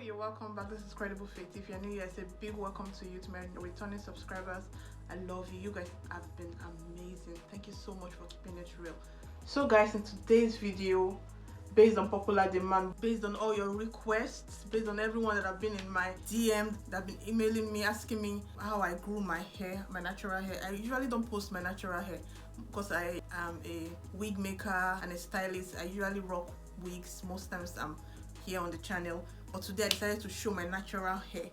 you're welcome back. This is Credible Faith. If you're new here, I say big welcome to you, to my returning subscribers. I love you. You guys have been amazing. Thank you so much for keeping it real. So guys, in today's video, based on popular demand, based on all your requests, based on everyone that have been in my DM, that have been emailing me, asking me how I grew my hair, my natural hair. I usually don't post my natural hair because I am a wig maker and a stylist. I usually rock wigs. Most times I'm here on the channel, but today I decided to show my natural hair.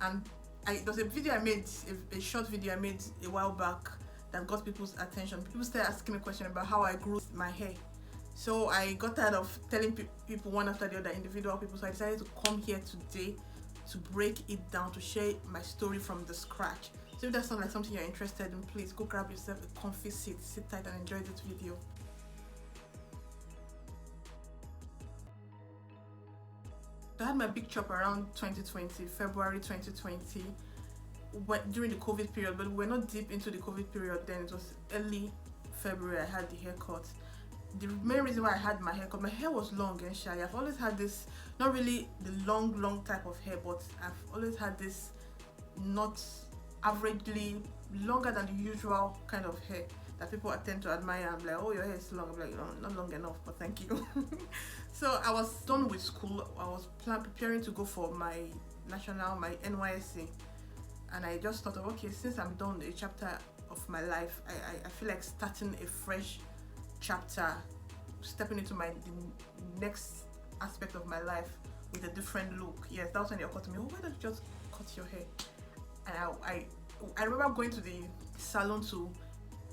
And there was a video I made, a short video I made a while back that got people's attention. People started asking me questions about how I grew my hair. So I got tired of telling people one after the other, individual people, so I decided to come here today to break it down, to share my story from the scratch. So if that sounds like something you're interested in, please go grab yourself a comfy seat, sit tight and enjoy this video. I had my big chop around 2020, February 2020, during the COVID period, but we're not deep into the COVID period then. It was early February I had the haircut. The main reason why I had my haircut, my hair was long and shy. I've always had this, not really the long type of hair, but I've always had this not averagely longer than the usual kind of hair that people tend to admire. I'm like, oh, your hair is long. I'm like, no, not long enough, but thank you. So I was done with school. I was preparing to go for my national, my NYSC, and I just thought of, okay, since I'm done a chapter of my life, I feel like starting a fresh chapter, stepping into the next aspect of my life with a different look. Yes, that's when they occurred to me, oh, why don't you just cut your hair? And I remember going to the salon to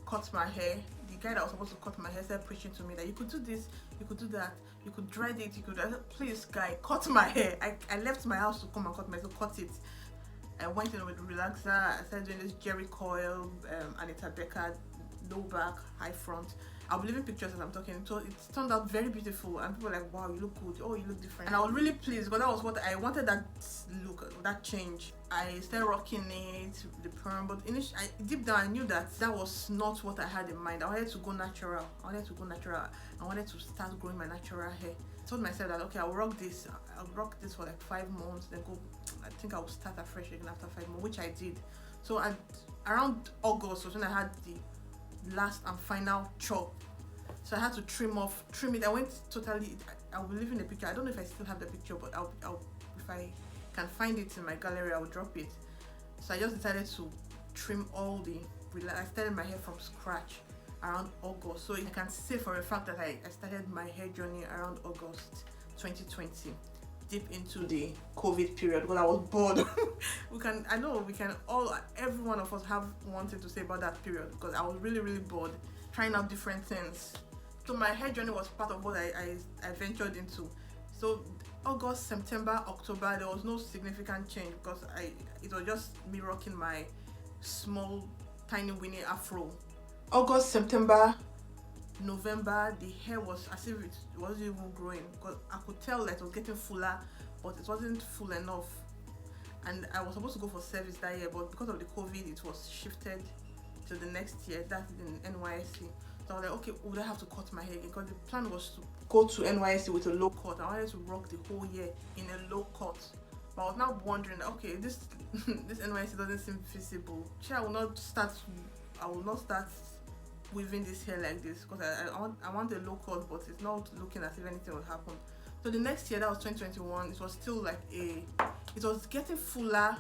cut my hair. The guy that was supposed to cut my hair started preaching to me that you could do this, you could do that, you could dread it, you could. I said, please guy, cut my hair. I left my house to come and cut my hair, so cut it. I went in with relaxer. I started doing this Jerry Coil, Anita Becker, low back, high front. I'll be leaving pictures as I'm talking. So it turned out very beautiful, and people were like, wow, you look good, oh, you look different. And I was really pleased because that was what I wanted, that look, that change. I started rocking it, the perm, but initially, deep down I knew that was not what I had in mind. I wanted to go natural. I wanted to start growing my natural hair. I told myself that, okay, I'll rock this for like 5 months, then go, I think I'll start afresh again after 5 months, which I did. So around August was when I had the last and final chop. So I had to trim it. I went totally, I'll be leaving the picture. I don't know if I still have the picture, but I'll if I can find it in my gallery, I'll drop it. So I just decided to trim all I started my hair from scratch around August. So I can say for a fact that I started my hair journey around August 2020, deep into the COVID period, because I was bored. Every one of us have one thing to say about that period, because I was really bored, trying out different things. So my hair journey was part of what I ventured into. So August, September, October, there was no significant change because it was just me rocking my small, tiny Winnie afro. August, September, November, the hair was as if it wasn't even growing, because I could tell that it was getting fuller, but it wasn't full enough. And I was supposed to go for service that year, but because of the COVID, it was shifted to the next year. That's in NYSC. So I was like, okay, would I have to cut my hair again? Because the plan was to go to NYSC with a low cut. I wanted to rock the whole year in a low cut. But I was now wondering, okay, this NYSC doesn't seem feasible. Sure, I will not start weaving this hair like this, because I want a low cut, but it's not looking as if anything will happen. So the next year, that was 2021, it was still like it was getting fuller,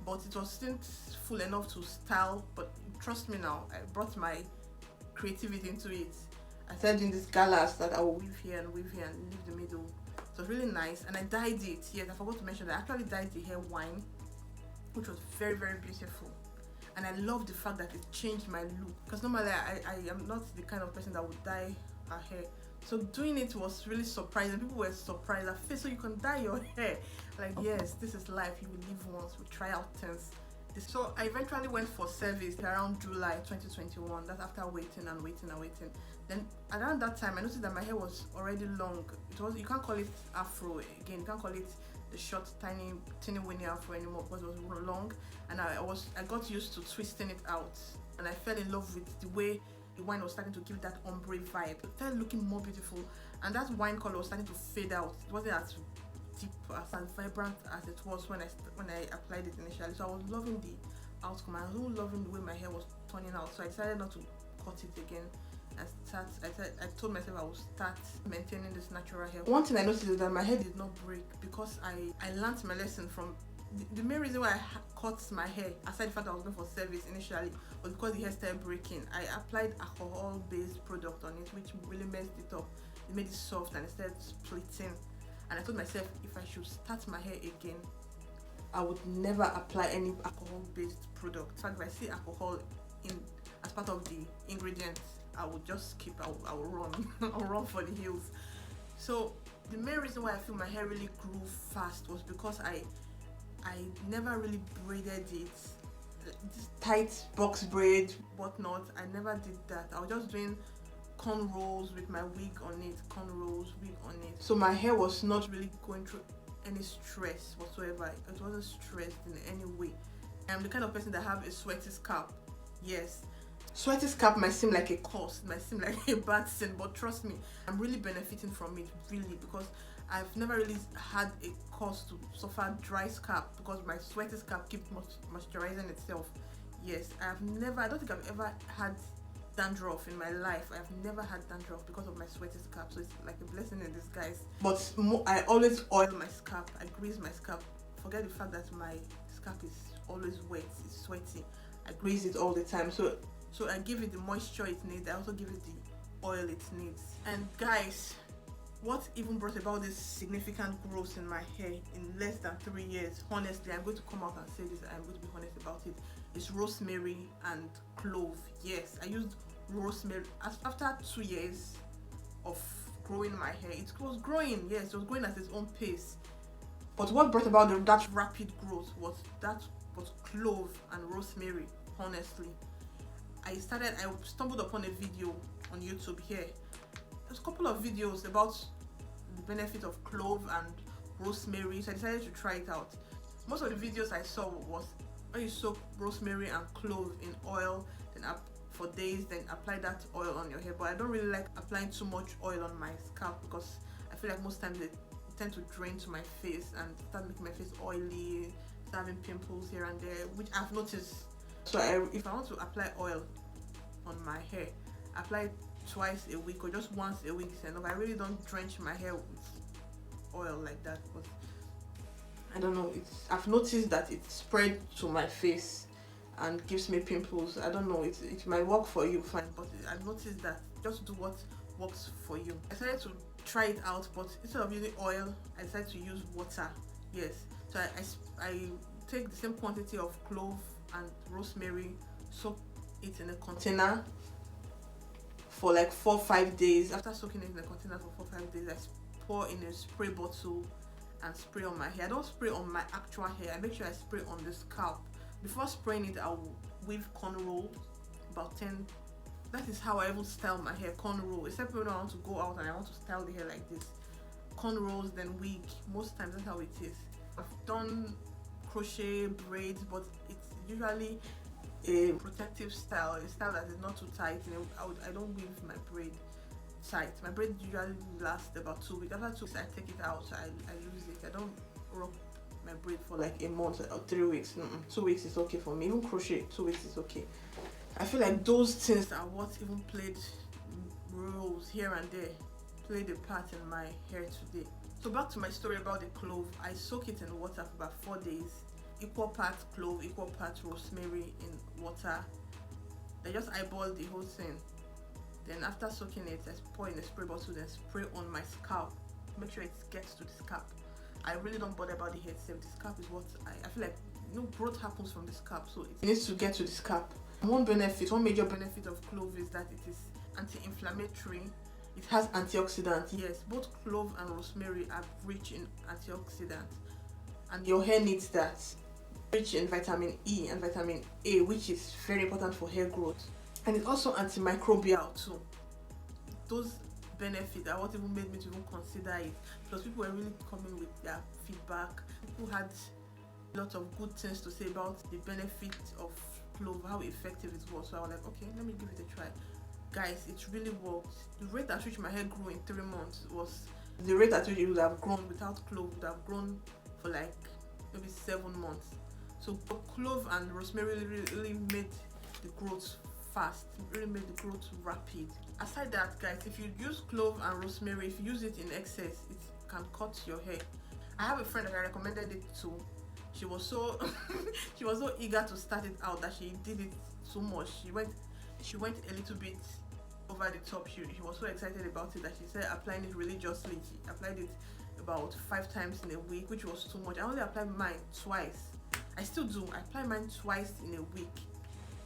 but it wasn't full enough to style. But trust me now, I brought my creativity into it. I started doing this galas that I will weave here and leave the middle. So it was really nice, and I dyed it. Yes, I forgot to mention that I actually dyed the hair wine, which was very beautiful. And I love the fact that it changed my look, because normally I am not the kind of person that would dye her hair. So doing it was really surprising. People were surprised. I feel so you can dye your hair. Like, yes, this is life. You will live once. We try out things. So I eventually went for service around July 2021. That's after waiting. Then around that time, I noticed that my hair was already long. You can't call it afro again. You can't call it the short, tiny Winnie afro anymore, because it was long. And I got used to twisting it out, and I fell in love with the way the wine was starting to give that ombre vibe. It started looking more beautiful, and that wine color was starting to fade out. It wasn't as deep, as vibrant as it was when I applied it initially. So I was loving the outcome. I was also loving the way my hair was turning out. So I decided not to cut it again. I told myself I would start maintaining this natural hair. One thing I noticed is that my hair did not break because I learned my lesson from the main reason why I cut my hair, aside the fact that I was going for service initially, was because the hair started breaking. I applied alcohol-based product on it, which really messed it up. It made it soft and it started splitting. And I told myself if I should start my hair again, I would never apply any alcohol-based product. In fact, if I see alcohol as part of the ingredients, I would just skip. I will run. I'll run for the hills. So the main reason why I feel my hair really grew fast was because I never really braided it, this tight box braid, whatnot. I never did that. I was just doing cornrows with my wig on it, wig on it. So my hair was not really going through any stress whatsoever. It wasn't stressed in any way. I'm the kind of person that have a sweaty scalp. Yes, sweaty scalp might seem like a cost, might seem like a bad thing, but trust me, I'm really benefiting from it, really, because I've never really had a cause to suffer dry scalp because my sweaty scalp keeps moisturizing itself. Yes, I don't think I've ever had dandruff in my life. I've never had dandruff because of my sweaty scalp, so it's like a blessing in disguise. But I always oil my scalp. I grease my scalp. Forget the fact that my scalp is always wet, it's sweaty. I grease it all the time, so I give it the moisture it needs. I also give it the oil it needs. And guys, what even brought about this significant growth in my hair in less than 3 years, honestly, I'm going to come out and say this, I'm going to be honest about it, is rosemary and clove. Yes, I used rosemary. After 2 years of growing my hair, it was growing. Yes, it was growing at its own pace. But what brought about that rapid growth was clove and rosemary. Honestly, I stumbled upon a video on YouTube here. There's a couple of videos about the benefit of clove and rosemary, so I decided to try it out. Most of the videos I saw was when you soak rosemary and clove in oil, then for days, then apply that oil on your hair. But I don't really like applying too much oil on my scalp because I feel like most times they tend to drain to my face and start making my face oily, start having pimples here and there, which I've noticed. So if I want to apply oil on my hair, apply it twice a week or just once a week is enough. I really don't drench my hair with oil like that, but I don't know, I've noticed that it spread to my face and gives me pimples. I don't know, it might work for you, fine, but I've noticed that just do what works for you. I decided to try it out, but instead of using oil, I decided to use water. Yes, so I take the same quantity of clove and rosemary, soak it in a container for like 4-5 days. After soaking it in a container for 4-5 days, I pour in a spray bottle and spray on my hair. I don't spray on my actual hair. I make sure I spray on the scalp. Before spraying it, I'll weave cornrow, about 10. That is how I even style my hair, cornrow. Except when I want to go out and I want to style the hair like this, cornrows, then wig. Most times that's how it is. I've done crochet, braids, but it's usually a protective style, a style that is not too tight. I don't weave my braid tight. My braid usually lasts about 2 weeks. After 2 weeks, I take it out, so I lose it. I don't rock my braid for like a month or 3 weeks. 2 weeks is okay for me. Even crochet, 2 weeks is okay. I feel like those things are what even played roles here and there, played a part in my hair today. So back to my story about the clove. I soak it in water for about 4 days. Equal parts clove, equal parts rosemary in water. I just eyeball the whole thing. Then after soaking it, I pour in a spray bottle, then spray on my scalp. Make sure it gets to the scalp. I really don't bother about the hair itself. The scalp is what I feel like, growth happens from the scalp, so it needs to get to the scalp. One major benefit of clove is that it is anti-inflammatory. It has antioxidants. Yes, both clove and rosemary are rich in antioxidants, and your hair needs that. Rich in vitamin E and vitamin A, which is very important for hair growth, and it's also antimicrobial too. Those benefits are what even made me to even consider it, because people were really coming with their feedback. People had a lot of good things to say about the benefit of clove, how effective it was. So I was like, okay, let me give it a try. Guys, it really worked. The rate at which my hair grew in 3 months was The rate at which it would have grown without clove would have grown for like maybe 7 months. So clove and rosemary really made the growth fast, really made the growth rapid. Aside that, guys, if you use clove and rosemary, if you use it in excess, it can cut your hair. I have a friend that I recommended it to. She was so she was so eager to start it out that she did it so much. She went a little bit over the top. She was so excited about it that she said applying it religiously. She applied it about 5 times in a week, which was too much. I only applied mine twice. I still do. I apply mine twice in a week.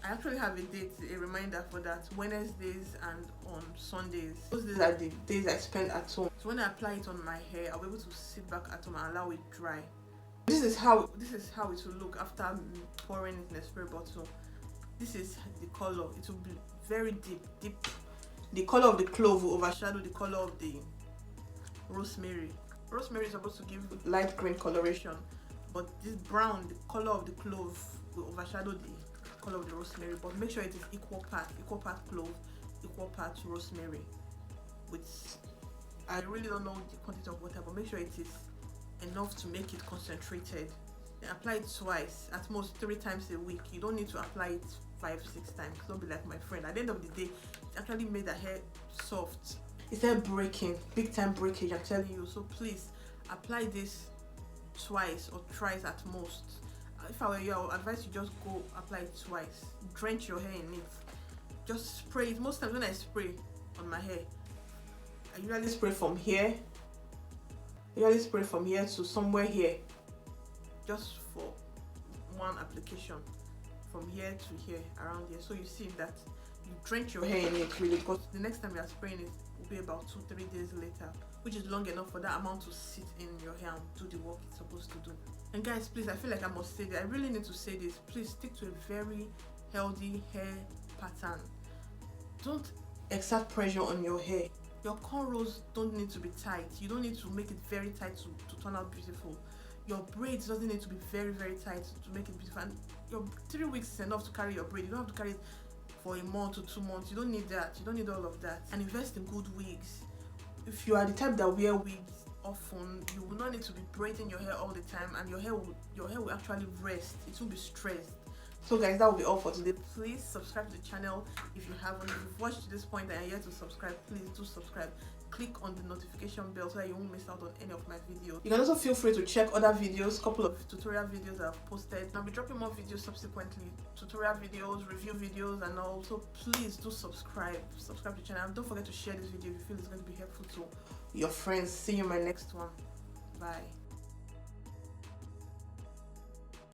I actually have a date, a reminder for that, Wednesdays and on Sundays. Those days are the days I spend at home. So when I apply it on my hair, I'll be able to sit back at home and allow it dry. This is how it will look after pouring it in a spray bottle. This is the color. It will be very deep. The color of the clove will overshadow the color of the rosemary. Rosemary is supposed to give light green coloration, but this brown, the color of the clove, will overshadow the color of the rosemary. But make sure it is equal part clove, equal part rosemary. I really don't know the quantity of water, but make sure it is enough to make it concentrated. Then apply it twice, at most 3 times a week. You don't need to apply it 5-6 times. Don't be like my friend. At the end of the day, it actually made her hair soft. It's not breaking, big time breakage, I'm telling you. So please apply this twice or thrice at most. If I were you, I would advise you just go apply it twice. Drench your hair in it. Just spray it. Most times when I spray on my hair, I usually spray from here. To somewhere here, just for one application, from here to here, around here. So you see that you drench your hair in it really, because the next time you are spraying it will be about 2-3 days later, which is long enough for that amount to sit in your hair and do the work it's supposed to do. And guys, please, I feel like I must say this. I really need to say this. Please stick to a very healthy hair pattern. Don't exert pressure on your hair. Your cornrows don't need to be tight. You don't need to make it very tight to turn out beautiful. Your braids doesn't need to be very tight to make it beautiful. And your 3 weeks is enough to carry your braid. You don't have to carry it for a month or 2 months. You don't need that. You don't need all of that. And invest in good wigs. If you are the type that wear wigs often, you will not need to be braiding your hair all the time, and your hair will actually rest. It won't be stressed. So guys, that will be all for today. Please subscribe to the channel if you haven't. If you've watched to this point and are yet to subscribe, please do subscribe. Click on the notification bell so that you won't miss out on any of my videos. You can also feel free to check other videos, couple of tutorial videos I've posted. I'll be dropping more videos subsequently, tutorial videos, review videos, and also please do subscribe to the channel. And don't forget to share this video if you feel it's going to be helpful to your friends. See you in my next one. Bye.